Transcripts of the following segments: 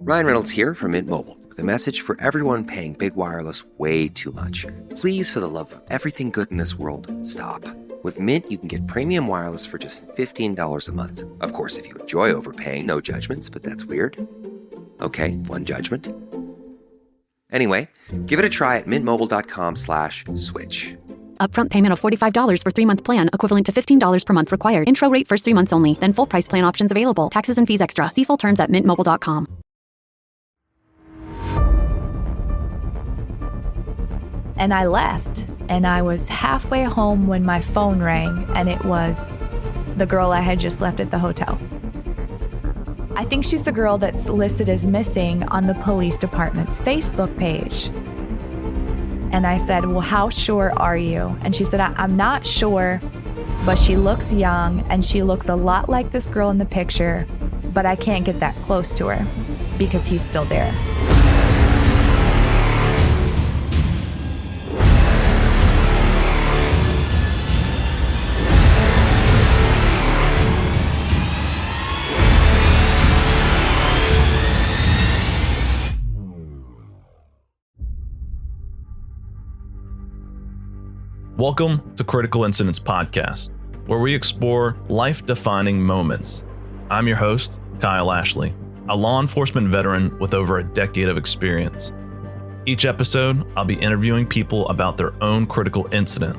Ryan Reynolds here from Mint Mobile with a message for everyone paying big wireless way too much. Please, for the love of everything good in this world, stop. With Mint, you can get premium wireless for just $15 a month. Of course, if you enjoy overpaying, no judgments, but that's weird. Okay, one judgment. Anyway, give it a try at mintmobile.com/switch. Upfront payment of $45 for 3-month plan, equivalent to $15 per month required. Intro rate first 3 months only, then full price plan options available. Taxes and fees extra. See full terms at mintmobile.com. And I left, and I was halfway home when my phone rang, and it was the girl I had just left at the hotel. I think she's the girl that's listed as missing on the police department's Facebook page. And I said, well, how sure are you? And she said, I'm not sure, but she looks young, and she looks a lot like this girl in the picture, but I can't get that close to her because he's still there. Welcome to Critical Incidents Podcast, where we explore life-defining moments. I'm your host, Kyle Ashley, a law enforcement veteran with over a decade of experience. Each episode, I'll be interviewing people about their own critical incident,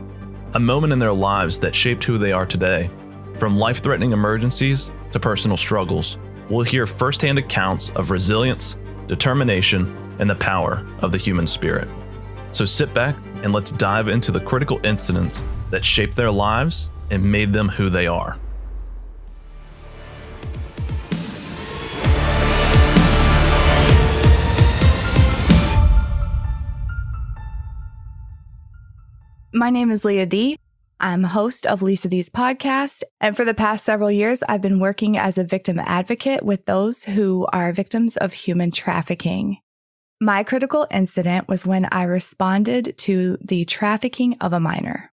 a moment in their lives that shaped who they are today. From life-threatening emergencies to personal struggles, we'll hear firsthand accounts of resilience, determination, and the power of the human spirit. So sit back and let's dive into the critical incidents that shaped their lives and made them who they are. My name is Leah Dee. I'm host of Leah Dee's podcast, and for the past several years, I've been working as a victim advocate with those who are victims of human trafficking. My critical incident was when I responded to the trafficking of a minor.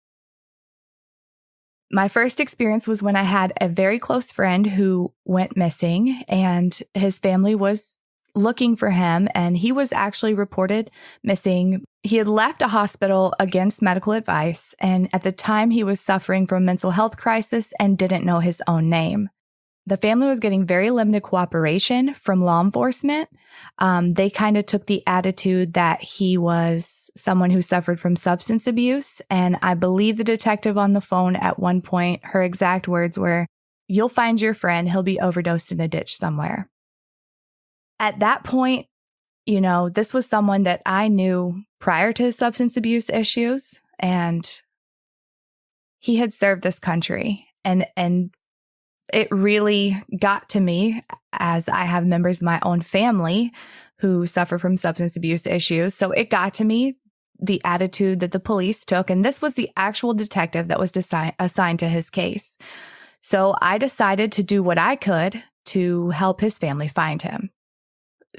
My first experience was when I had a very close friend who went missing, and his family was looking for him, and he was actually reported missing. He had left a hospital against medical advice, and at the time he was suffering from a mental health crisis and didn't know his own name. The family was getting very limited cooperation from law enforcement. They kind of took the attitude that he was someone who suffered from substance abuse. And I believe the detective on the phone at one point, her exact words were, "You'll find your friend. He'll be overdosed in a ditch somewhere." At that point, this was someone that I knew prior to his substance abuse issues, and he had served this country. And it really got to me, as I have members of my own family who suffer from substance abuse issues. So it got to me, the attitude that the police took. And this was the actual detective that was assigned to his case. So I decided to do what I could to help his family find him.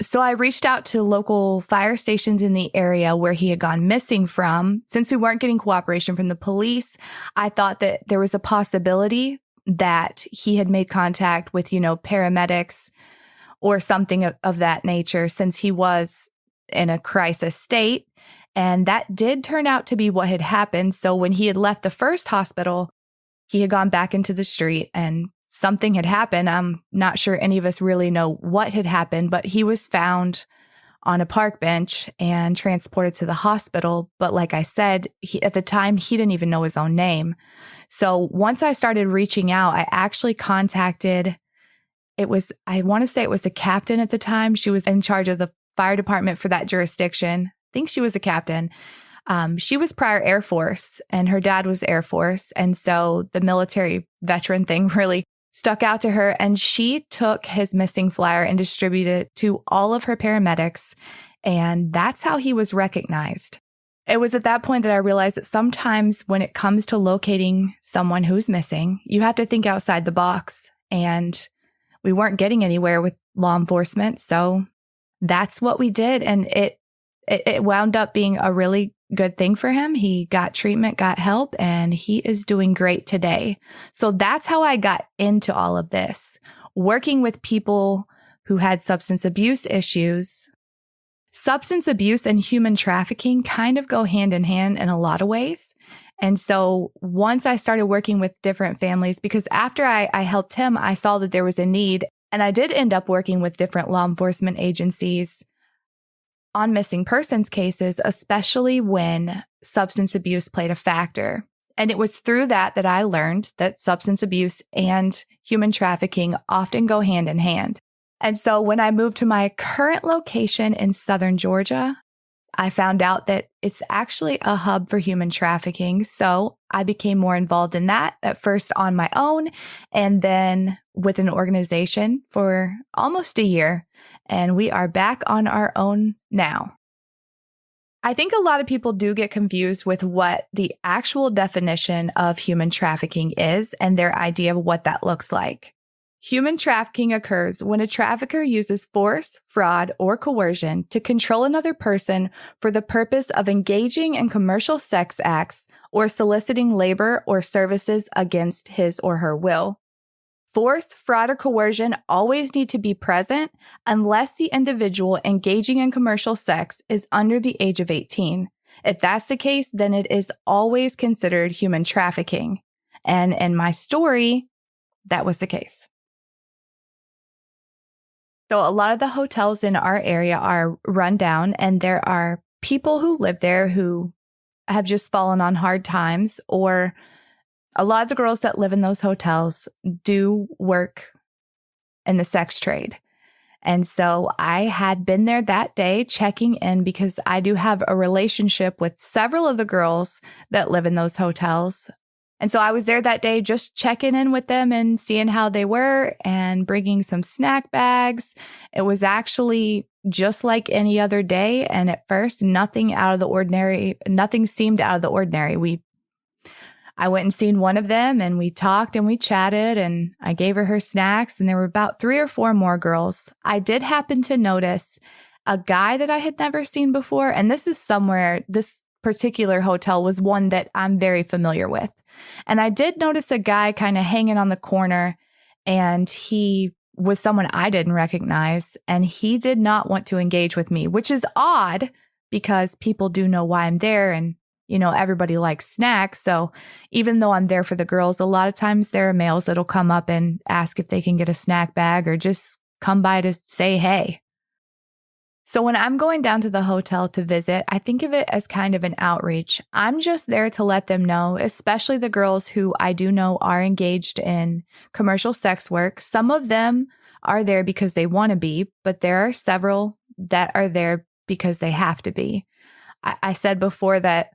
So I reached out to local fire stations in the area where he had gone missing from. Since we weren't getting cooperation from the police, I thought that there was a possibility that he had made contact with, paramedics or something of that nature, since he was in a crisis state. And that did turn out to be what had happened. So when he had left the first hospital, he had gone back into the street and something had happened. I'm not sure any of us really know what had happened, but he was found on a park bench and transported to the hospital. But like I said, at the time, he didn't even know his own name. So once I started reaching out, I actually contacted, I want to say it was a captain at the time. She was in charge of the fire department for that jurisdiction. I think she was a captain. She was prior Air Force, and her dad was Air Force. And so the military veteran thing really stuck out to her, and she took his missing flyer and distributed it to all of her paramedics, and that's how he was recognized. It was at that point that I realized that sometimes when it comes to locating someone who's missing, you have to think outside the box, and we weren't getting anywhere with law enforcement, so that's what we did, and it wound up being a really good thing for him. He got treatment, got help, and he is doing great today. So that's how I got into all of this, working with people who had substance abuse issues. Substance abuse and human trafficking kind of go hand in hand in a lot of ways. And so once I started working with different families, because after I helped him, I saw that there was a need. And I did end up working with different law enforcement agencies on missing persons cases, especially when substance abuse played a factor. And it was through that I learned that substance abuse and human trafficking often go hand in hand. And so when I moved to my current location in southern Georgia, I found out that it's actually a hub for human trafficking. So I became more involved in that, at first on my own, and then with an organization for almost a year. And we are back on our own now. I think a lot of people do get confused with what the actual definition of human trafficking is and their idea of what that looks like. Human trafficking occurs when a trafficker uses force, fraud, or coercion to control another person for the purpose of engaging in commercial sex acts or soliciting labor or services against his or her will. Force, fraud, or coercion always need to be present unless the individual engaging in commercial sex is under the age of 18. If that's the case, then it is always considered human trafficking. And in my story, that was the case. So a lot of the hotels in our area are run down, and there are people who live there who have just fallen on hard times, or a lot of the girls that live in those hotels do work in the sex trade. And so I had been there that day checking in because I do have a relationship with several of the girls that live in those hotels. And so I was there that day just checking in with them and seeing how they were and bringing some snack bags. It was actually just like any other day. And at first, nothing out of the ordinary, nothing seemed out of the ordinary. I went and seen one of them and we talked and we chatted and I gave her snacks, and there were about 3 or 4 more girls. I did happen to notice a guy that I had never seen before. And this particular hotel was one that I'm very familiar with. And I did notice a guy kind of hanging on the corner, and he was someone I didn't recognize, and he did not want to engage with me, which is odd because people do know why I'm there, and everybody likes snacks. So even though I'm there for the girls, a lot of times there are males that'll come up and ask if they can get a snack bag or just come by to say hey. So when I'm going down to the hotel to visit, I think of it as kind of an outreach. I'm just there to let them know, especially the girls who I do know are engaged in commercial sex work. Some of them are there because they want to be, but there are several that are there because they have to be. I said before that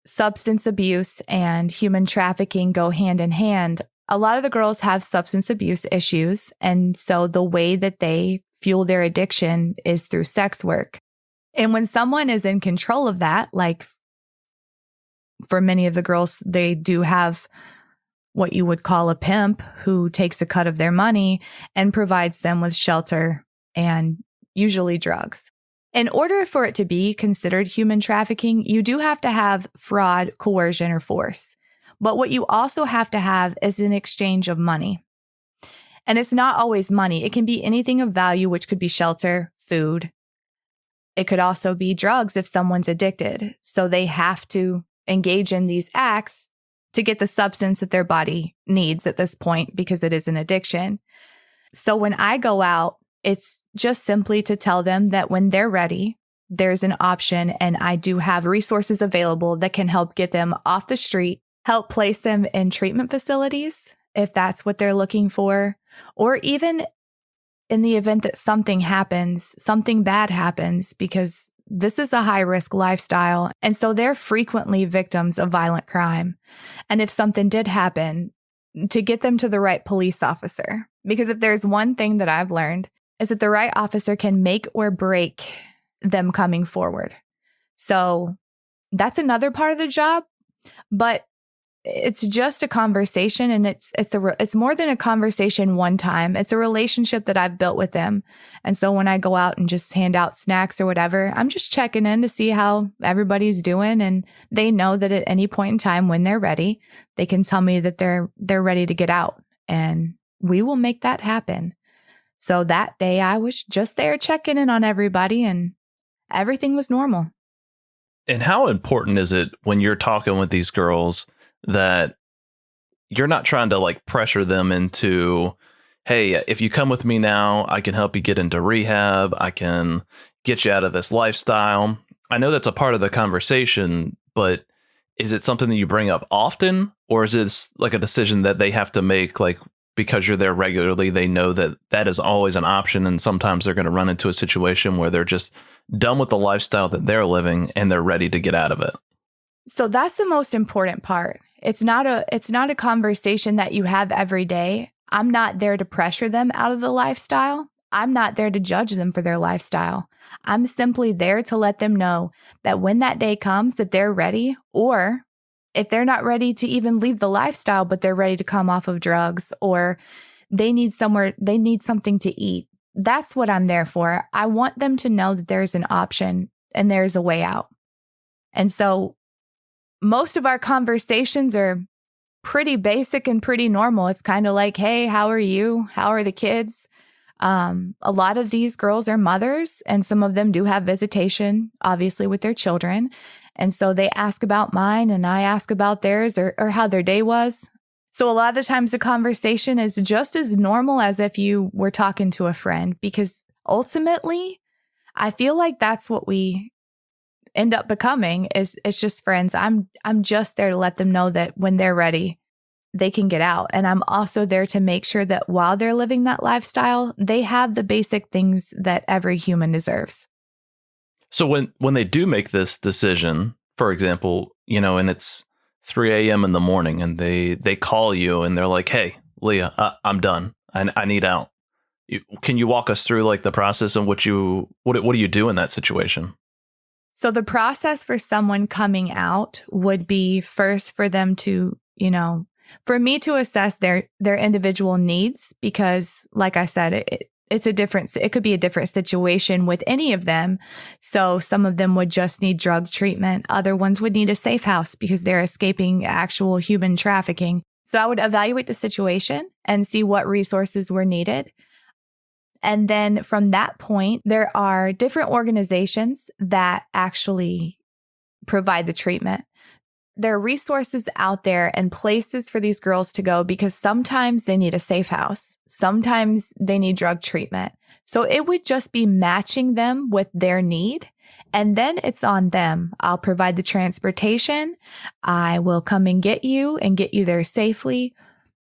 substance abuse and human trafficking go hand in hand. A lot of the girls have substance abuse issues, and so the way that they fuel their addiction is through sex work. And when someone is in control of that, like for many of the girls, they do have what you would call a pimp who takes a cut of their money and provides them with shelter and usually drugs. In order for it to be considered human trafficking, you do have to have fraud, coercion, or force. But what you also have to have is an exchange of money. And it's not always money. It can be anything of value, which could be shelter, food. It could also be drugs if someone's addicted. So they have to engage in these acts to get the substance that their body needs at this point because it is an addiction. So when I go out, it's just simply to tell them that when they're ready, there's an option, and I do have resources available that can help get them off the street, help place them in treatment facilities if that's what they're looking for, or even in the event that something happens, something bad happens, because this is a high-risk lifestyle. And so they're frequently victims of violent crime. And if something did happen, to get them to the right police officer. Because if there's one thing that I've learned, is that the right officer can make or break them coming forward. So that's another part of the job, but it's just a conversation, and it's more than a conversation one time. It's a relationship that I've built with them. And so when I go out and just hand out snacks or whatever, I'm just checking in to see how everybody's doing. And they know that at any point in time when they're ready, they can tell me that they're ready to get out, and we will make that happen. So that day I was just there checking in on everybody and everything was normal. And how important is it when you're talking with these girls that you're not trying to like pressure them into, hey, if you come with me now, I can help you get into rehab. I can get you out of this lifestyle. I know that's a part of the conversation, but is it something that you bring up often, or is this like a decision that they have to make, like, because you're there regularly, they know that that is always an option, and sometimes they're going to run into a situation where they're just done with the lifestyle that they're living and they're ready to get out of it? So that's the most important part. It's not a conversation that you have every day. I'm not there to pressure them out of the lifestyle. I'm not there to judge them for their lifestyle. I'm simply there to let them know that when that day comes that they're ready, or if they're not ready to even leave the lifestyle, but they're ready to come off of drugs, or they need something to eat. That's what I'm there for. I want them to know that there's an option and there's a way out. And so most of our conversations are pretty basic and pretty normal. It's kind of like, hey, how are you? How are the kids? A lot of these girls are mothers, and some of them do have visitation, obviously, with their children. And so they ask about mine and I ask about theirs, or how their day was. So a lot of the times the conversation is just as normal as if you were talking to a friend, because ultimately I feel like that's what we end up becoming is it's just friends. I'm just there to let them know that when they're ready, they can get out. And I'm also there to make sure that while they're living that lifestyle, they have the basic things that every human deserves. So when they do make this decision, for example, and it's 3 a.m. in the morning and they call you and they're like, hey, Leah, I'm done. I need out. Can you walk us through like the process and what do you do in that situation? So the process for someone coming out would be first for them to, for me to assess their individual needs, because like I said, it could be a different situation with any of them. So some of them would just need drug treatment. Other ones would need a safe house because they're escaping actual human trafficking. So I would evaluate the situation and see what resources were needed. And then from that point, there are different organizations that actually provide the treatment. There are resources out there and places for these girls to go, because sometimes they need a safe house. Sometimes they need drug treatment. So it would just be matching them with their need. And then it's on them. I'll provide the transportation. I will come and get you there safely.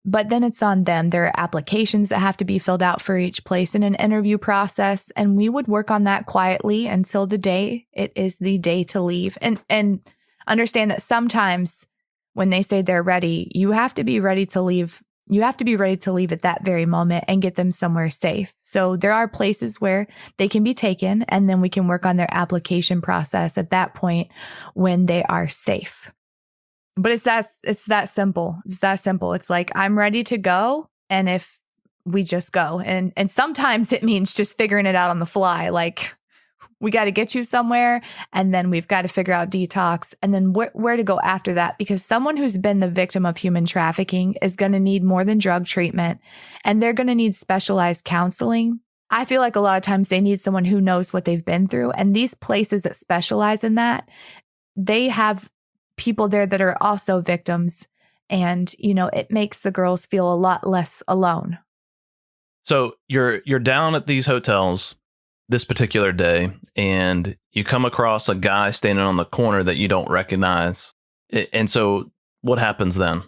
But then it's on them. There are applications that have to be filled out for each place in an interview process. And we would work on that quietly until the day it is the day to leave. And understand that sometimes when they say they're ready, you have to be ready to leave. You have to be ready to leave at that very moment and get them somewhere safe. So there are places where they can be taken, and then we can work on their application process at that point when they are safe. But it's that simple. It's that simple. It's like, I'm ready to go. And if we just go, and sometimes it means just figuring it out on the fly. Like, we got to get you somewhere, and then we've got to figure out detox, and then where to go after that. Because someone who's been the victim of human trafficking is going to need more than drug treatment, and they're going to need specialized counseling. I feel like a lot of times they need someone who knows what they've been through. And these places that specialize in that, they have people there that are also victims. And, it makes the girls feel a lot less alone. So you're down at these hotels this particular day, and you come across a guy standing on the corner that you don't recognize. And so what happens then?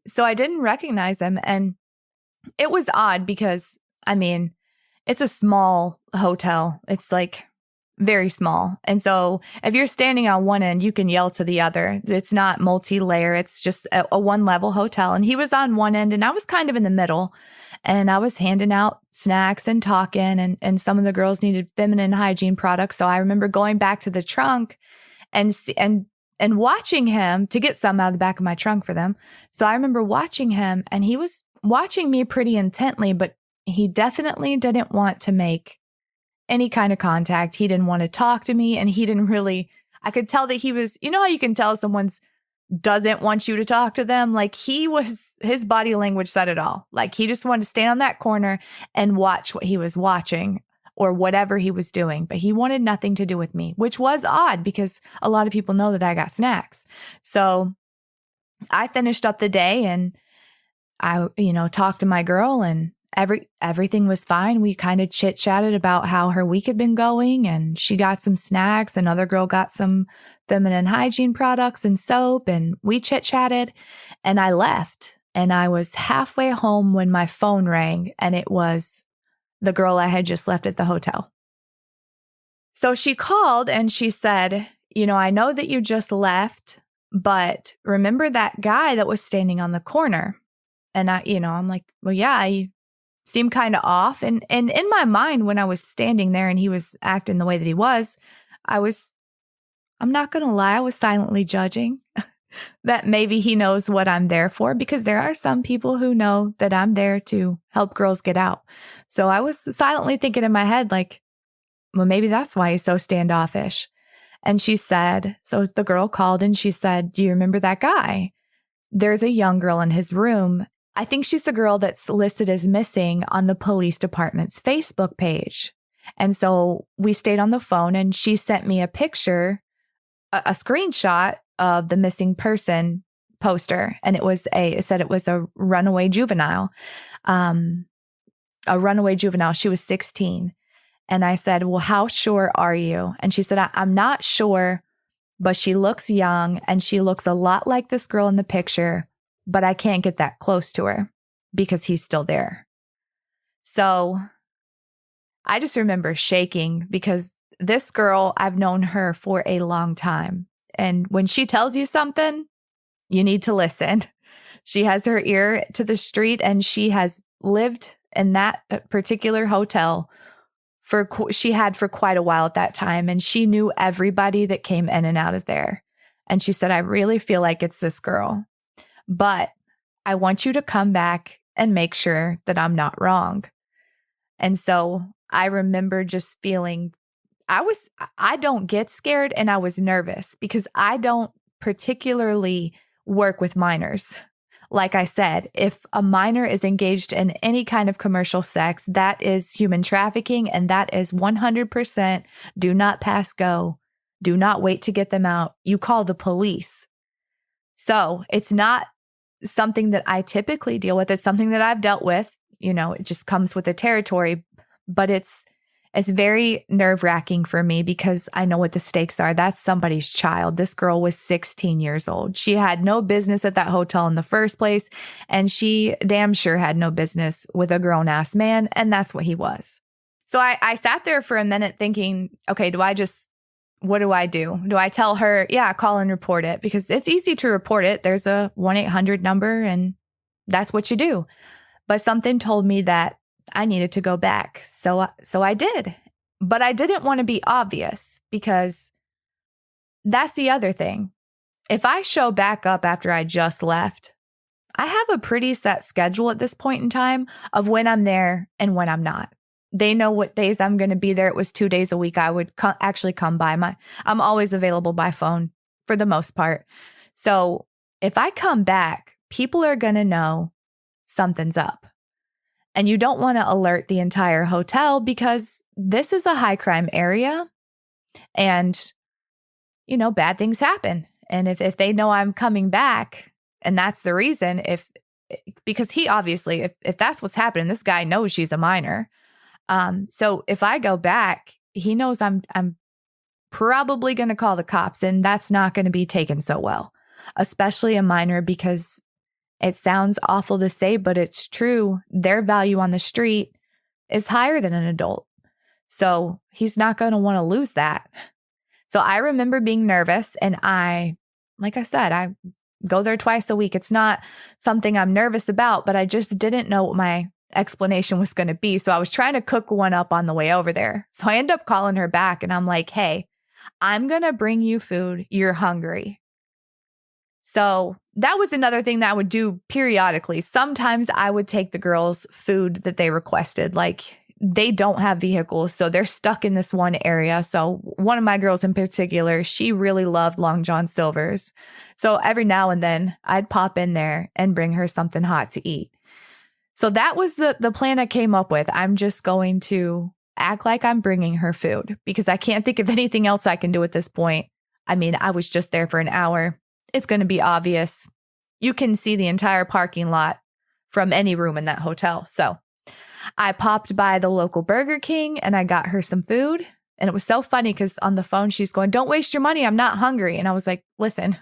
So I didn't recognize him. And it was odd because, it's a small hotel. It's like very small. And so if you're standing on one end, you can yell to the other. It's not multi-layer. It's just a one-level hotel. And he was on one end and I was kind of in the middle. And I was handing out snacks and talking, and some of the girls needed feminine hygiene products. So I remember going back to the trunk and watching him to get some out of the back of my trunk for them. So I remember watching him, and he was watching me pretty intently, but he definitely didn't want to make any kind of contact. He didn't want to talk to me, and he didn't really, I could tell that he was, how you can tell someone's doesn't want you to talk to them. Like his body language said it all. Like he just wanted to stand on that corner and watch what he was watching or whatever he was doing. But he wanted nothing to do with me, which was odd because a lot of people know that I got snacks. So I finished up the day and I, talked to my girl and everything was fine. We kind of chit-chatted about how her week had been going, and she got some snacks. Another girl got some feminine hygiene products and soap, and we chit-chatted, and I left. And I was halfway home when my phone rang, and it was the girl I had just left at the hotel. So she called and she said, I know that you just left, but remember that guy that was standing on the corner? And I'm like, well, yeah, he seemed kind of off. And in my mind, when I was standing there and he was acting the way that he was, I'm not going to lie, I was silently judging that maybe he knows what I'm there for, because there are some people who know that I'm there to help girls get out. So I was silently thinking in my head, like, well, maybe that's why he's so standoffish. And she said, so the girl called and she said, do you remember that guy? There's a young girl in his room. I think she's the girl that's listed as missing on the police department's Facebook page. And so we stayed on the phone and she sent me a picture, a screenshot of the missing person poster. And it said it was a runaway juvenile. She was 16. And I said, well, how sure are you? And she said, I'm not sure, but she looks young and she looks a lot like this girl in the picture, but I can't get that close to her because he's still there. So I just remember shaking because this girl, I've known her for a long time. And when she tells you something, you need to listen. She has her ear to the street and she has lived in that particular hotel for quite a while at that time. And she knew everybody that came in and out of there. And she said, I really feel like it's this girl, but I want you to come back and make sure that I'm not wrong. And so I remember just feeling, I don't get scared, and I was nervous because I don't particularly work with minors. Like I said, if a minor is engaged in any kind of commercial sex, that is human trafficking, and that is 100% do not pass go. Do not wait to get them out. You call the police. So it's not something that I typically deal with. It's something that I've dealt with. It just comes with the territory, but it's very nerve-wracking for me because I know what the stakes are. That's somebody's child. This girl was 16 years old. She had no business at that hotel in the first place, and she damn sure had no business with a grown-ass man, and that's what he was. So I sat there for a minute thinking, okay, what do I do? Do I tell her, yeah, call and report it? Because it's easy to report it. There's a 1-800 number, and that's what you do. But something told me that I needed to go back. So I did. But I didn't want to be obvious because that's the other thing. If I show back up after I just left, I have a pretty set schedule at this point in time of when I'm there and when I'm not. They know what days I'm going to be there. It was 2 days a week. I would actually come by. I'm always available by phone for the most part. So if I come back, people are going to know something's up. And you don't want to alert the entire hotel because this is a high crime area and, bad things happen. And if they know I'm coming back, and that's the reason, because he obviously, if that's what's happening, this guy knows she's a minor. So if I go back, he knows I'm probably going to call the cops, and that's not going to be taken so well, especially a minor, because it sounds awful to say, but it's true. Their value on the street is higher than an adult. So he's not going to want to lose that. So I remember being nervous, and like I said, I go there twice a week. It's not something I'm nervous about, but I just didn't know what my explanation was going to be. So I was trying to cook one up on the way over there. So I end up calling her back, and I'm like, hey, I'm going to bring you food. You're hungry. So that was another thing that I would do periodically. Sometimes I would take the girls food that they requested. Like they don't have vehicles, so they're stuck in this one area. So one of my girls in particular, she really loved Long John Silver's. So every now and then I'd pop in there and bring her something hot to eat. So that was the plan I came up with. I'm just going to act like I'm bringing her food because I can't think of anything else I can do at this point. I mean, I was just there for an hour. It's going to be obvious. You can see the entire parking lot from any room in that hotel. So I popped by the local Burger King and I got her some food. And it was so funny because on the phone, she's going, "Don't waste your money. I'm not hungry." And I was like, "Listen,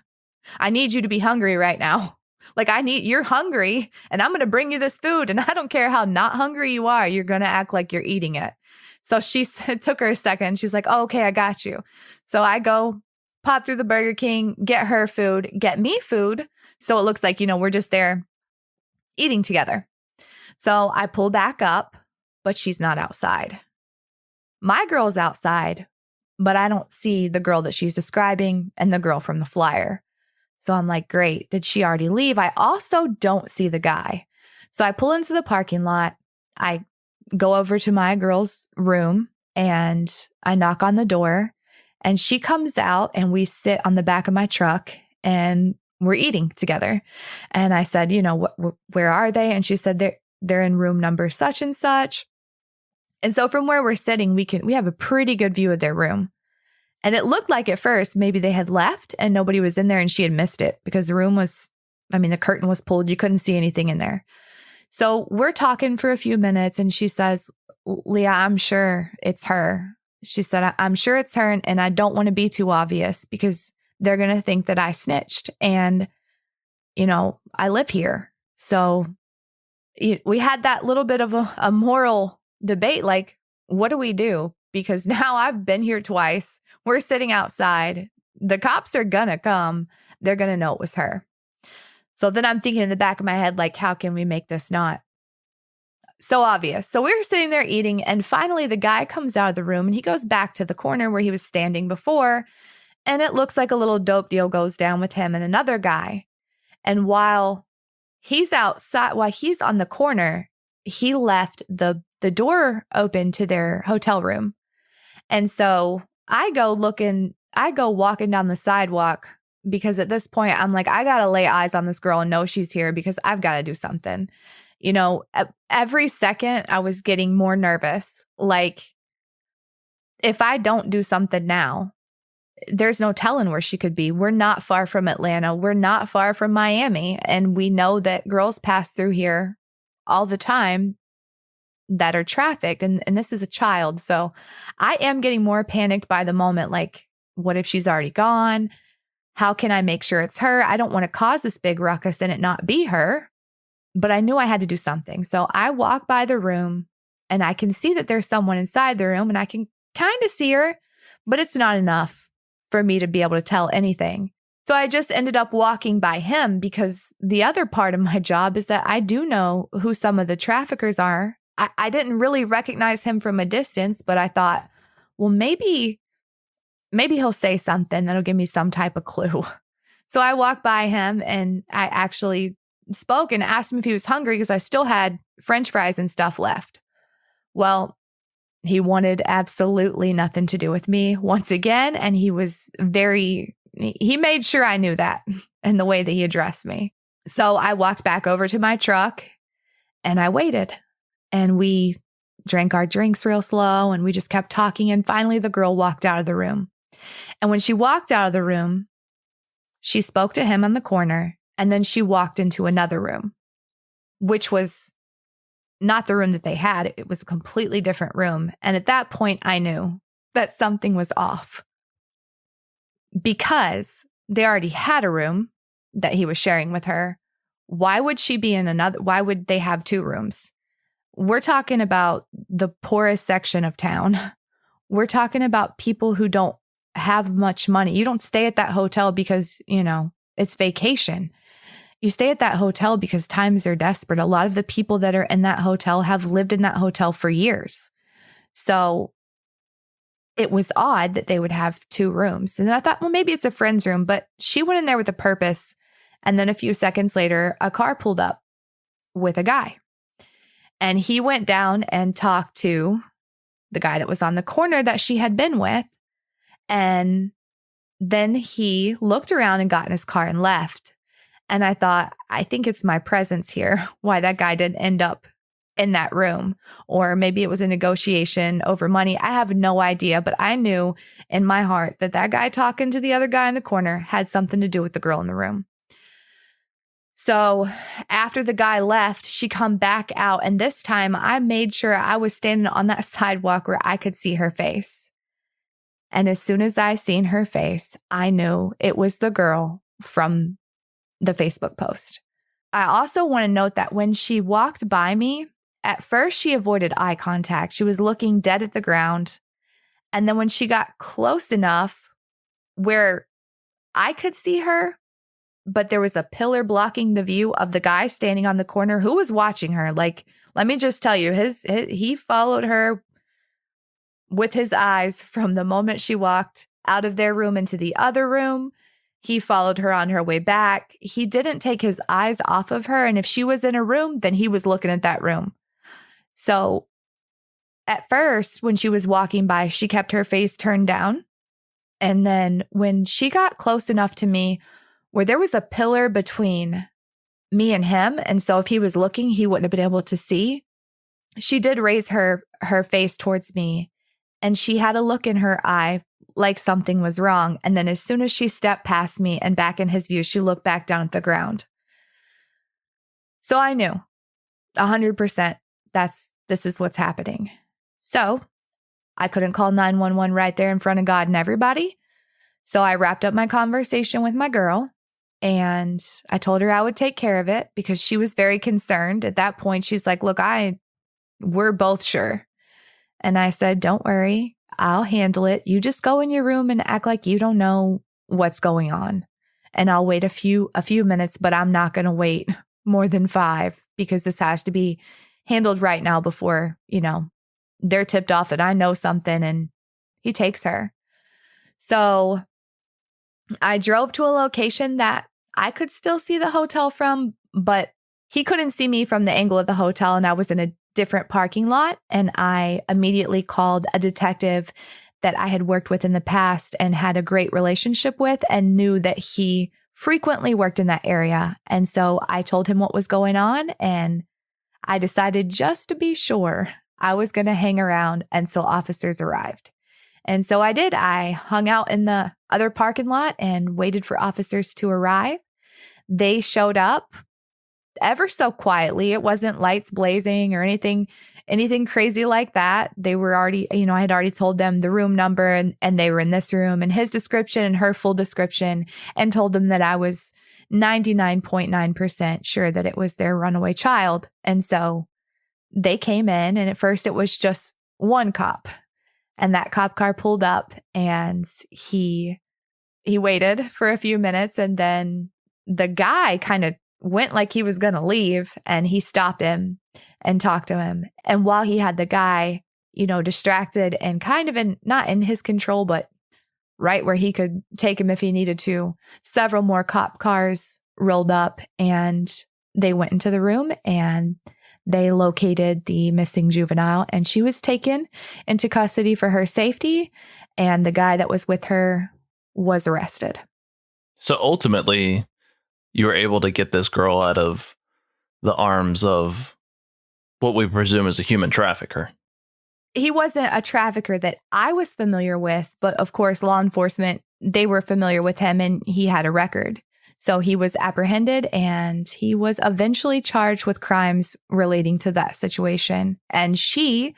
I need you to be hungry right now. Like you're hungry and I'm going to bring you this food. And I don't care how not hungry you are. You're going to act like you're eating it." So it took her a second. She's like, "Oh, okay, I got you." So I go pop through the Burger King, get her food, get me food. So it looks like, we're just there eating together. So I pull back up, but she's not outside. My girl's outside, but I don't see the girl that she's describing and the girl from the flyer. So I'm like, great. Did she already leave? I also don't see the guy. So I pull into the parking lot. I go over to my girl's room and I knock on the door and she comes out and we sit on the back of my truck and we're eating together. And I said, where are they? And she said, they're in room number such and such. And so from where we're sitting, we have a pretty good view of their room. And it looked like at first maybe they had left and nobody was in there and she had missed it because the curtain was pulled. You couldn't see anything in there. So we're talking for a few minutes and she says, "Leah, I'm sure it's her." She said, "I'm sure it's her and I don't want to be too obvious because they're going to think that I snitched and, I live here." So we had that little bit of a moral debate, like, what do we do? Because now I've been here twice. We're sitting outside. The cops are going to come. They're going to know it was her. So then I'm thinking in the back of my head, like, how can we make this not so obvious? So we were sitting there eating and finally the guy comes out of the room and he goes back to the corner where he was standing before. And it looks like a little dope deal goes down with him and another guy. And while he's outside, while he's on the corner, he left the door open to their hotel room. And so I go walking down the sidewalk because at this point I'm like, I got to lay eyes on this girl and know she's here because I've got to do something. Every second I was getting more nervous. Like, if I don't do something now, there's no telling where she could be. We're not far from Atlanta. We're not far from Miami. And we know that girls pass through here all the time that are trafficked. And this is a child. So I am getting more panicked by the moment. Like, what if she's already gone? How can I make sure it's her? I don't want to cause this big ruckus and it not be her. But I knew I had to do something. So I walk by the room and I can see that there's someone inside the room and I can kind of see her, but it's not enough for me to be able to tell anything. So I just ended up walking by him because the other part of my job is that I do know who some of the traffickers are. I didn't really recognize him from a distance, but I thought, well, maybe he'll say something that'll give me some type of clue. So I walked by him and I actually spoke and asked him if he was hungry because I still had French fries and stuff left. Well, he wanted absolutely nothing to do with me once again. And he made sure I knew that in the way that he addressed me. So I walked back over to my truck and I waited and we drank our drinks real slow and we just kept talking. And finally the girl walked out of the room. And when she walked out of the room, she spoke to him on the corner and then she walked into another room, which was not the room that they had. It was a completely different room. And at that point, I knew that something was off because they already had a room that he was sharing with her. Why would she be in another? Why would they have two rooms? We're talking about the poorest section of town. We're talking about people who don't have much money. You don't stay at that hotel because, it's vacation. You stay at that hotel because times are desperate. A lot of the people that are in that hotel have lived in that hotel for years. So it was odd that they would have two rooms. And then I thought, well, maybe it's a friend's room, but she went in there with a purpose. And then a few seconds later, a car pulled up with a guy. And he went down and talked to the guy that was on the corner that she had been with. And then he looked around and got in his car and left. And I thought, I think it's my presence here, why that guy didn't end up in that room. Or maybe it was a negotiation over money. I have no idea, but I knew in my heart that that guy talking to the other guy in the corner had something to do with the girl in the room. So after the guy left, she come back out. And this time I made sure I was standing on that sidewalk where I could see her face. And as soon as I seen her face, I knew it was the girl from the Facebook post. I also want to note that when she walked by me, at first she avoided eye contact. She was looking dead at the ground. And then when she got close enough where I could see her, but there was a pillar blocking the view of the guy standing on the corner who was watching her. Like, let me just tell you, he followed her with his eyes from the moment she walked out of their room into the other room. He followed her on her way back. He didn't take his eyes off of her. And if she was in a room, then he was looking at that room. So at first, when she was walking by, she kept her face turned down. And then when she got close enough to me where there was a pillar between me and him, and so if he was looking, he wouldn't have been able to see, she did raise her face towards me, and she had a look in her eye like something was wrong. And then as soon as she stepped past me and back in his view, she looked back down at the ground. So I knew 100% this is what's happening. So I couldn't call 911 right there in front of God and everybody. So I wrapped up my conversation with my girl, and I told her I would take care of it because she was very concerned. At that point, she's like, look, we're both sure. And I said, don't worry, I'll handle it. You just go in your room and act like you don't know what's going on. And I'll wait a few minutes, but I'm not going to wait more than 5 because this has to be handled right now before, they're tipped off that I know something. And he takes her. So I drove to a location that I could still see the hotel from, but he couldn't see me from the angle of the hotel, and I was in a different parking lot. And I immediately called a detective that I had worked with in the past and had a great relationship with, and knew that he frequently worked in that area. And so I told him what was going on, and I decided just to be sure I was going to hang around until officers arrived. And so I did. I hung out in the other parking lot and waited for officers to arrive. They showed up ever so quietly. It wasn't lights blazing or anything crazy like that. They were already, I had already told them the room number and they were in this room and his description and her full description, and told them that I was 99.9% sure that it was their runaway child. And so they came in, and at first it was just one cop. And that cop car pulled up, and he waited for a few minutes, and then the guy kind of went like he was going to leave, and he stopped him and talked to him. And while he had the guy, distracted and kind of not in his control, but right where he could take him if he needed to, several more cop cars rolled up, and they went into the room and they located the missing juvenile, and she was taken into custody for her safety, and the guy that was with her was arrested. So ultimately, you were able to get this girl out of the arms of what we presume is a human trafficker. He wasn't a trafficker that I was familiar with, but of course, law enforcement, they were familiar with him, and he had a record. So he was apprehended, and he was eventually charged with crimes relating to that situation. And she,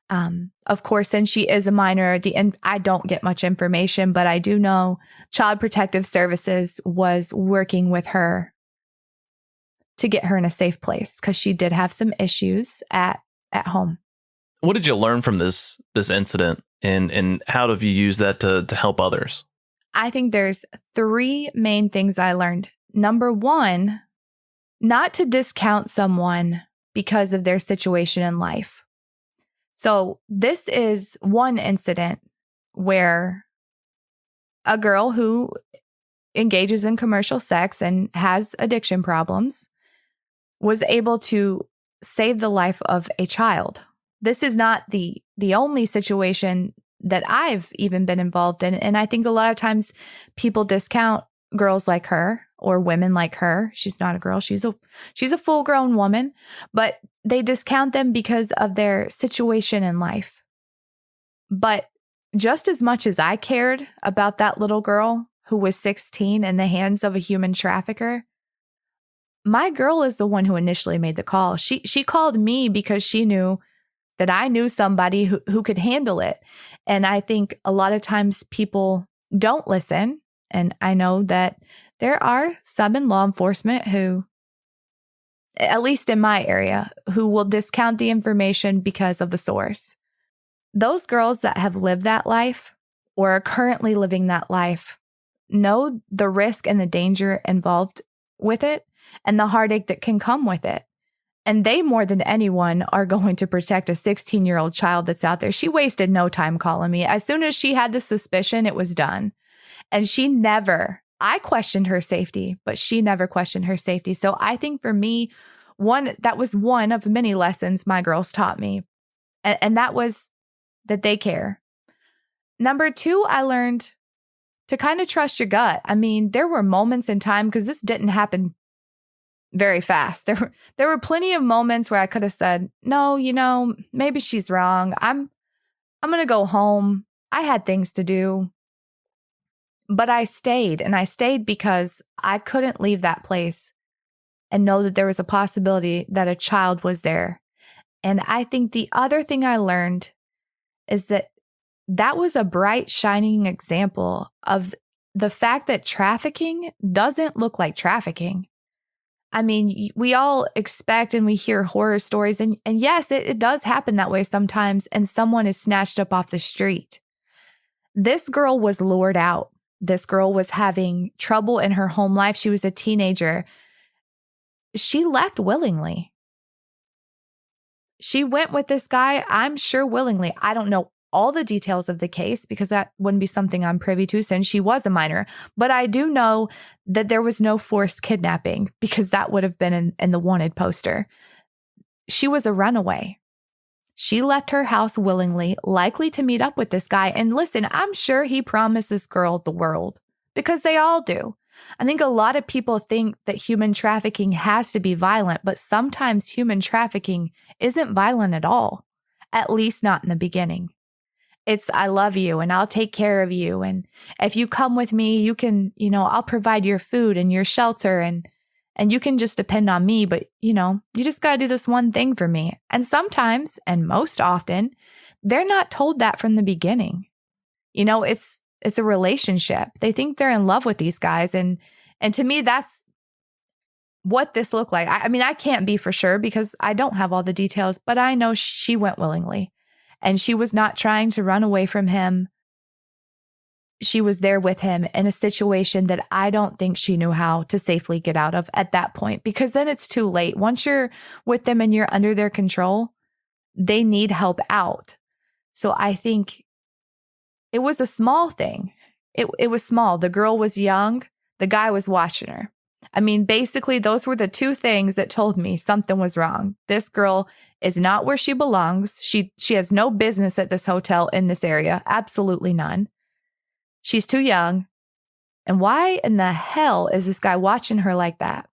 of course, since she is a minor, I don't get much information, but I do know Child Protective Services was working with her to get her in a safe place because she did have some issues at home. What did you learn from this incident, and how have you used that to help others? I think there's 3 main things I learned. Number 1, not to discount someone because of their situation in life. So this is one incident where a girl who engages in commercial sex and has addiction problems was able to save the life of a child. This is not the only situation that I've even been involved in. And I think a lot of times people discount girls like her or women like her. She's not a girl. She's a full-grown woman, but they discount them because of their situation in life. But just as much as I cared about that little girl who was 16 in the hands of a human trafficker, my girl is the one who initially made the call. She called me because she knew that I knew somebody who could handle it. And I think a lot of times people don't listen. And I know that there are some in law enforcement who, at least in my area, who will discount the information because of the source. Those girls that have lived that life or are currently living that life know the risk and the danger involved with it and the heartache that can come with it. And they, more than anyone, are going to protect a 16-year-old child that's out there. She wasted no time calling me. As soon as she had the suspicion, it was done. And I questioned her safety, but she never questioned her safety. So I think for me, that was one of many lessons my girls taught me. And that was that they care. Number 2, I learned to kind of trust your gut. I mean, there were moments in time, because this didn't happen very fast. There were plenty of moments where I could have said, no, maybe she's wrong. I'm going to go home. I had things to do. But I stayed, and I stayed because I couldn't leave that place and know that there was a possibility that a child was there. And I think the other thing I learned is that was a bright, shining example of the fact that trafficking doesn't look like trafficking. I mean, we all expect and we hear horror stories, and yes, it does happen that way sometimes, and someone is snatched up off the street. This girl was lured out. This girl was having trouble in her home life. She was a teenager. She left willingly. She went with this guy, I'm sure willingly. I don't know all the details of the case because that wouldn't be something I'm privy to since she was a minor. But I do know that there was no forced kidnapping because that would have been in the wanted poster. She was a runaway. She left her house willingly, likely to meet up with this guy. And listen, I'm sure he promised this girl the world because they all do. I think a lot of people think that human trafficking has to be violent, but sometimes human trafficking isn't violent at all, at least not in the beginning. It's, I love you and I'll take care of you. And if you come with me, you can, I'll provide your food and your shelter and you can just depend on me. But, you just got to do this one thing for me. And sometimes, and most often, they're not told that from the beginning. It's a relationship. They think they're in love with these guys. And to me, that's what this looked like. I mean, I can't be for sure because I don't have all the details, but I know she went willingly. And she was not trying to run away from him. She was there with him in a situation that I don't think she knew how to safely get out of at that point, because then it's too late. Once you're with them and you're under their control, they need help out. So I think it was a small thing. It was small. The girl was young. The guy was watching her. I mean, basically, those were the two things that told me something was wrong. This girl is not where she belongs. She has no business at this hotel in this area. Absolutely none. She's too young. And why in the hell is this guy watching her like that?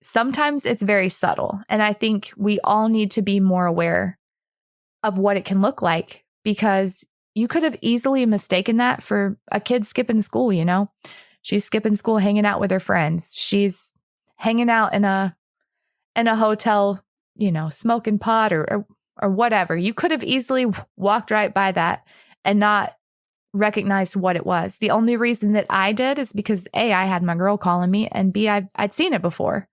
Sometimes it's very subtle. And I think we all need to be more aware of what it can look like, because you could have easily mistaken that for a kid skipping school, She's skipping school, hanging out with her friends. She's hanging out in a hotel, smoking pot or whatever. You could have easily walked right by that and not recognized what it was. The only reason that I did is because A, I had my girl calling me, and B, I'd seen it before.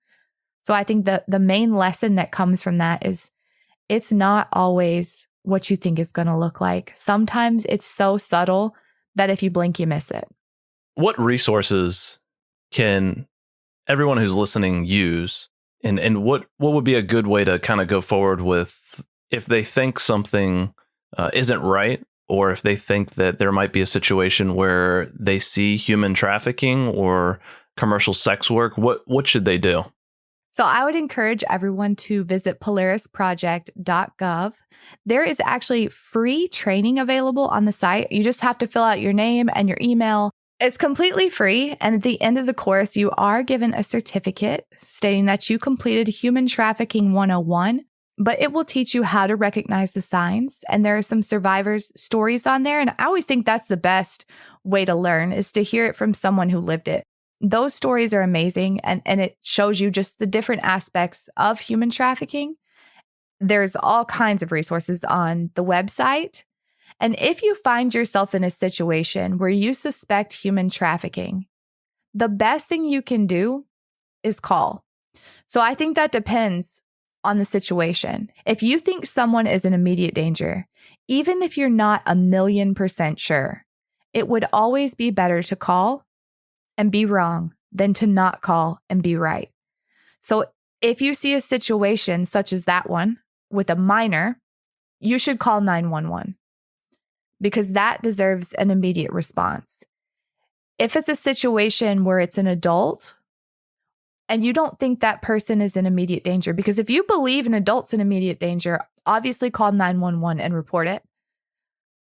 So I think the main lesson that comes from that is it's not always what you think it's going to look like. Sometimes it's so subtle that if you blink, you miss it. What resources can everyone who's listening use? And what would be a good way to kind of go forward with if they think something isn't right, or if they think that there might be a situation where they see human trafficking or commercial sex work? What should they do? So I would encourage everyone to visit polarisproject.gov. There is actually free training available on the site. You just have to fill out your name and your email. It's completely free. And at the end of the course, you are given a certificate stating that you completed Human Trafficking 101, but it will teach you how to recognize the signs. And there are some survivors' stories on there. And I always think that's the best way to learn, is to hear it from someone who lived it. Those stories are amazing, and it shows you just the different aspects of human trafficking. There's all kinds of resources on the website. And if you find yourself in a situation where you suspect human trafficking, the best thing you can do is call. So I think that depends on the situation. If you think someone is in immediate danger, even if you're not 1,000,000% sure, it would always be better to call and be wrong than to not call and be right. So if you see a situation such as that one with a minor, you should call 911 because that deserves an immediate response. If it's a situation where it's an adult and you don't think that person is in immediate danger, because if you believe an adult's in immediate danger, obviously call 911 and report it.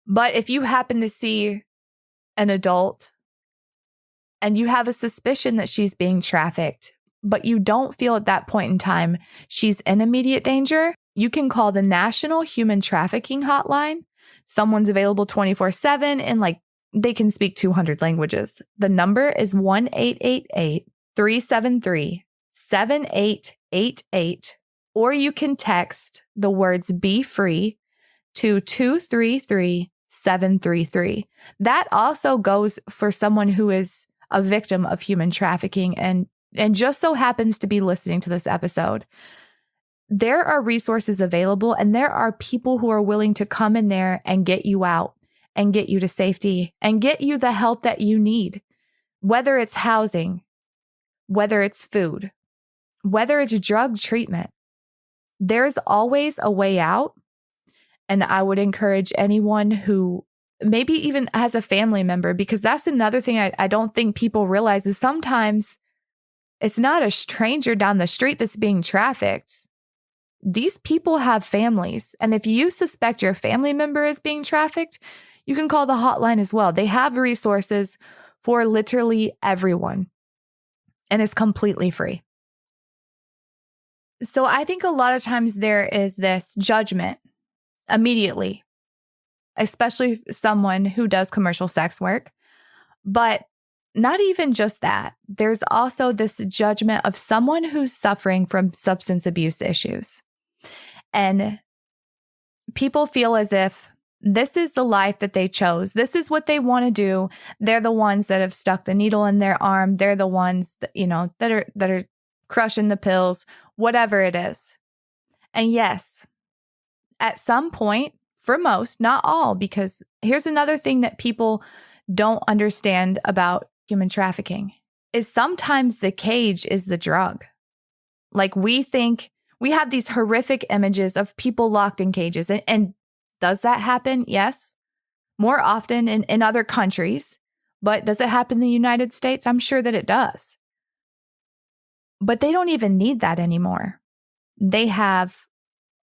But if you happen to see an adult and you have a suspicion that she's being trafficked, but you don't feel at that point in time she's in immediate danger, you can call the National Human Trafficking Hotline. Someone's available 24/7 and they can speak 200 languages. The number is 1-888-373-7888, or you can text the words "Be Free" to 233-733. That also goes for someone who is a victim of human trafficking and just so happens to be listening to this episode. There are resources available, and there are people who are willing to come in there and get you out and get you to safety and get you the help that you need, whether it's housing, whether it's food, whether it's drug treatment. There's always a way out. And I would encourage anyone who maybe even has a family member, because that's another thing I don't think people realize is sometimes it's not a stranger down the street that's being trafficked. These people have families. And if you suspect your family member is being trafficked, you can call the hotline as well. They have resources for literally everyone, and it's completely free. So I think a lot of times there is this judgment immediately, especially someone who does commercial sex work. But not even just that. There's also this judgment of someone who's suffering from substance abuse issues. And people feel as if this is the life that they chose. This is what they want to do. They're the ones that have stuck the needle in their arm. They're the ones that, that are crushing the pills, whatever it is. And yes, at some point, for most, not all, because here's another thing that people don't understand about human trafficking is sometimes the cage is the drug. Like we think we have these horrific images of people locked in cages. And does that happen? Yes. More often in other countries. But does it happen in the United States? I'm sure that it does. But they don't even need that anymore. They have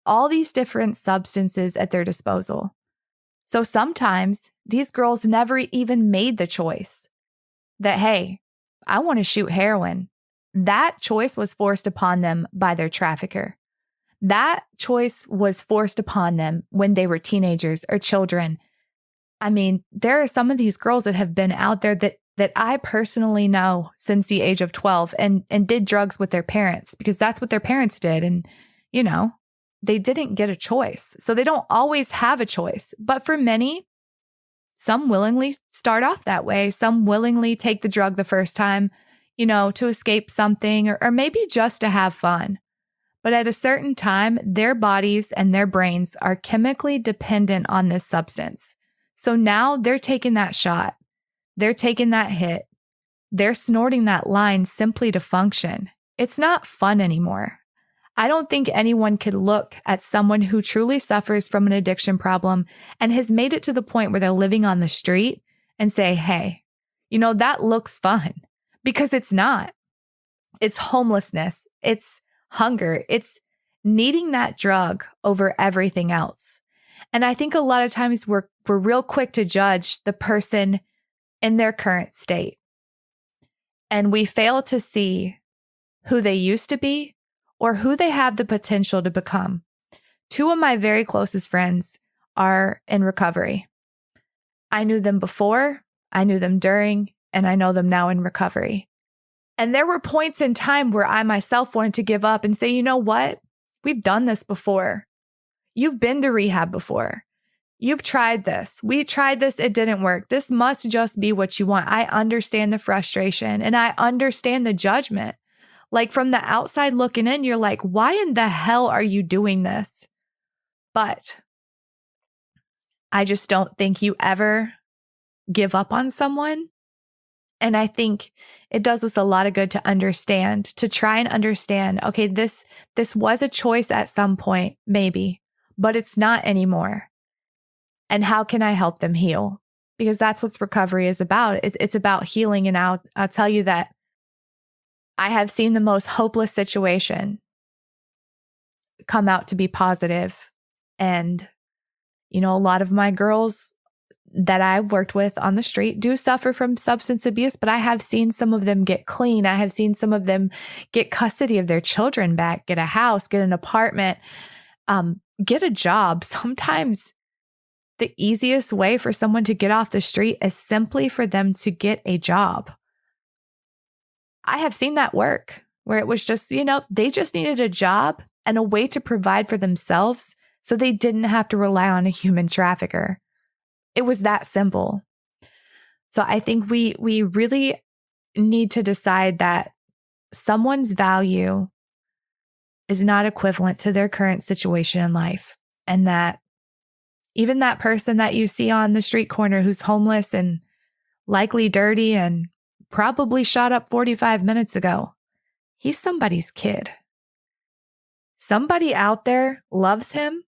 all these different substances at their disposal. So sometimes these girls never even made the choice that, hey, I want to shoot heroin. That choice was forced upon them by their trafficker. That choice was forced upon them when they were teenagers or children. I mean, there are some of these girls that have been out there that I personally know since the age of 12 and did drugs with their parents because that's what their parents did. And, they didn't get a choice. So they don't always have a choice. But for many, some willingly start off that way. Some willingly take the drug the first time, to escape something or maybe just to have fun. But at a certain time, their bodies and their brains are chemically dependent on this substance. So now they're taking that shot. They're taking that hit. They're snorting that line simply to function. It's not fun anymore. I don't think anyone could look at someone who truly suffers from an addiction problem and has made it to the point where they're living on the street and say, hey, that looks fun, because it's not. It's homelessness. It's hunger. It's needing that drug over everything else. And I think a lot of times we're real quick to judge the person in their current state. And we fail to see who they used to be or who they have the potential to become. Two of my very closest friends are in recovery. I knew them before, I knew them during, and I know them now in recovery. And there were points in time where I myself wanted to give up and say, you know what? We've done this before. You've been to rehab before. You've tried this. We tried this. It didn't work. This must just be what you want. I understand the frustration and I understand the judgment. Like from the outside looking in, you're like, why in the hell are you doing this? But I just don't think you ever give up on someone. And I think it does us a lot of good to understand, to try and understand, okay, this was a choice at some point, maybe, but it's not anymore. And how can I help them heal? Because that's what recovery is about. It's about healing. And I'll tell you that I have seen the most hopeless situation come out to be positive. And, you know, a lot of my girls that I've worked with on the street do suffer from substance abuse, but I have seen some of them get clean. I have seen some of them get custody of their children back, get a house, get an apartment, get a job. Sometimes the easiest way for someone to get off the street is simply for them to get a job. I have seen that work where it was just, you know, they just needed a job and a way to provide for themselves so they didn't have to rely on a human trafficker. It was that simple. So I think we really need to decide that someone's value is not equivalent to their current situation in life. And that even that person that you see on the street corner who's homeless and likely dirty and probably shot up 45 minutes ago, he's somebody's kid. Somebody out there loves him,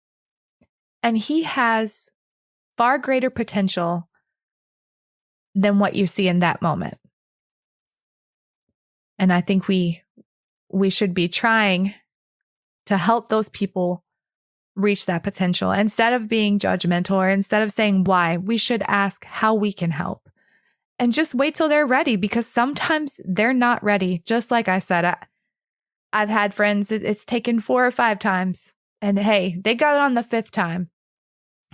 and he has far greater potential than what you see in that moment. And I think we should be trying to help those people reach that potential. Instead of being judgmental or instead of saying why, we should ask how we can help. And just wait till they're ready, because sometimes they're not ready. Just like I said, I've had friends, it's taken 4 or 5 times. And hey, they got it on the 5th time.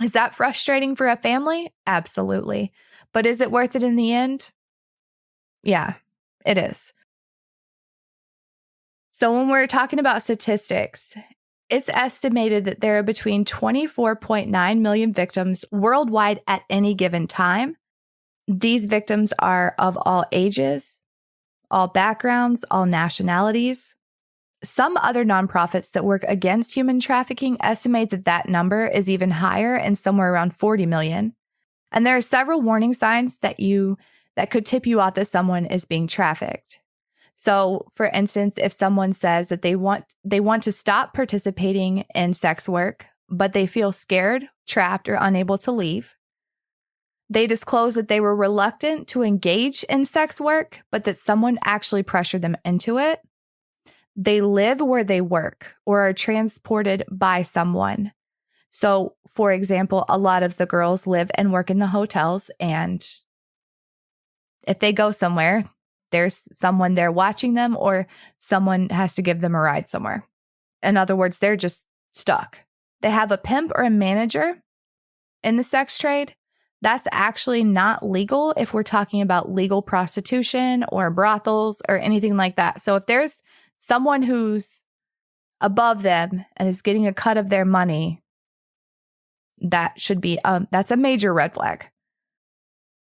Is that frustrating for a family? Absolutely. But is it worth it in the end? Yeah, it is. So when we're talking about statistics, it's estimated that there are between 24.9 million victims worldwide at any given time. These victims are of all ages, all backgrounds, all nationalities. Some other nonprofits that work against human trafficking estimate that number is even higher and somewhere around 40 million. And there are several warning signs that could tip you off that someone is being trafficked. So, for instance, if someone says that they want to stop participating in sex work, but they feel scared, trapped, or unable to leave. They disclose that they were reluctant to engage in sex work, but that someone actually pressured them into it. They live where they work or are transported by someone. So, for example, a lot of the girls live and work in the hotels, and if they go somewhere, there's someone there watching them, or someone has to give them a ride somewhere. In other words, they're just stuck. They have a pimp or a manager in the sex trade. That's actually not legal if we're talking about legal prostitution or brothels or anything like that. So if there's someone who's above them and is getting a cut of their money, that should be that's a major red flag.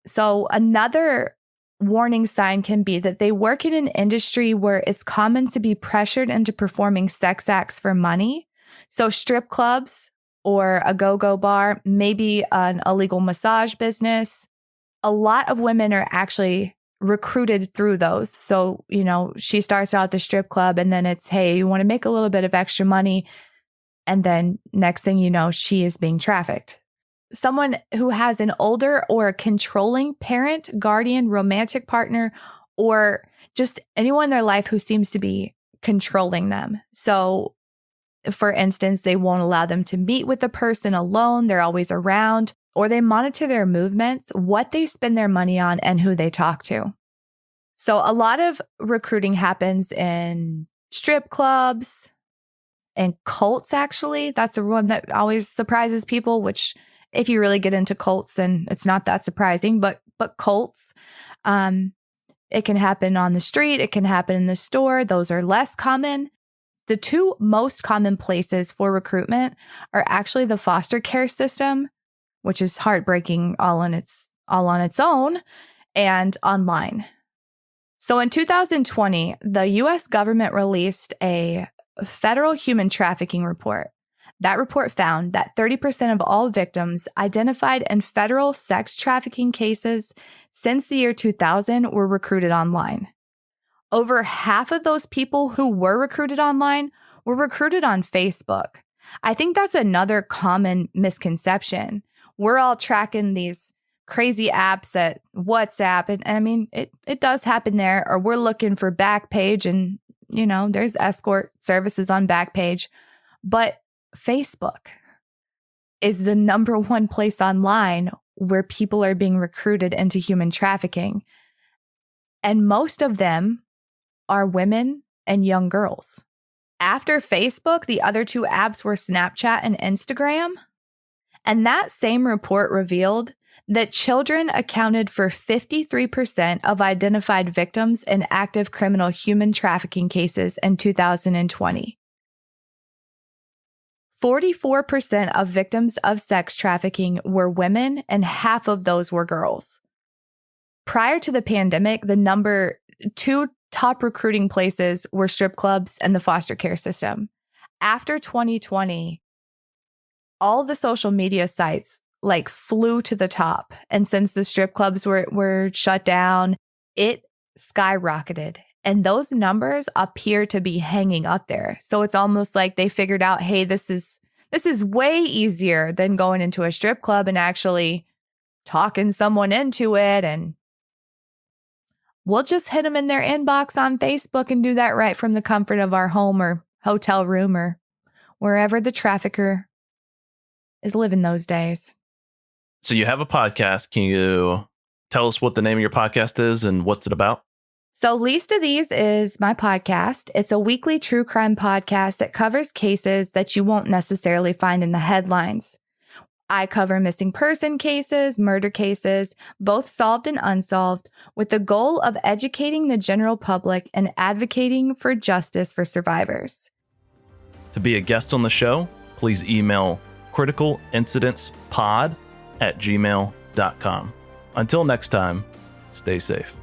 So another warning sign can be that they work in an industry where it's common to be pressured into performing sex acts for money. So strip clubs or a go-go bar, maybe an illegal massage business. A lot of women are actually recruited through those. So, you know, she starts out at the strip club and then it's, hey, you want to make a little bit of extra money. And then next thing you know, she is being trafficked. Someone who has an older or controlling parent, guardian, romantic partner, or just anyone in their life who seems to be controlling them. So, for instance, they won't allow them to meet with the person alone. They're always around, or they monitor their movements, what they spend their money on, and who they talk to. So a lot of recruiting happens in strip clubs and cults, actually. That's the one that always surprises people, which if you really get into cults, then it's not that surprising. But cults, it can happen on the street. It can happen in the store. Those are less common. The two most common places for recruitment are actually the foster care system, which is heartbreaking all on its own, and online. So in 2020, the U.S. government released a federal human trafficking report. That report found that 30% of all victims identified in federal sex trafficking cases since the year 2000 were recruited online. Over half of those people who were recruited online were recruited on Facebook. I think that's another common misconception. We're all tracking these crazy apps that WhatsApp, and I mean, it does happen there, or we're looking for Backpage, and, you know, there's escort services on Backpage. But Facebook is the number one place online where people are being recruited into human trafficking. And most of them are women and young girls. After Facebook, the other two apps were Snapchat and Instagram. And that same report revealed that children accounted for 53% of identified victims in active criminal human trafficking cases in 2020. 44% of victims of sex trafficking were women, and half of those were girls. Prior to the pandemic, the number two top recruiting places were strip clubs and the foster care system. After 2020, all the social media sites flew to the top. And since the strip clubs were shut down, it skyrocketed. And those numbers appear to be hanging up there. So it's almost like they figured out, hey, this is way easier than going into a strip club and actually talking someone into it. And we'll just hit them in their inbox on Facebook and do that right from the comfort of our home or hotel room or wherever the trafficker is living those days. So you have a podcast. Can you tell us what the name of your podcast is and what's it about? So Least of These is my podcast. It's a weekly true crime podcast that covers cases that you won't necessarily find in the headlines. I cover missing person cases, murder cases, both solved and unsolved, with the goal of educating the general public and advocating for justice for survivors. To be a guest on the show, please email CriticalIncidentsPod@gmail.com. Until next time, stay safe.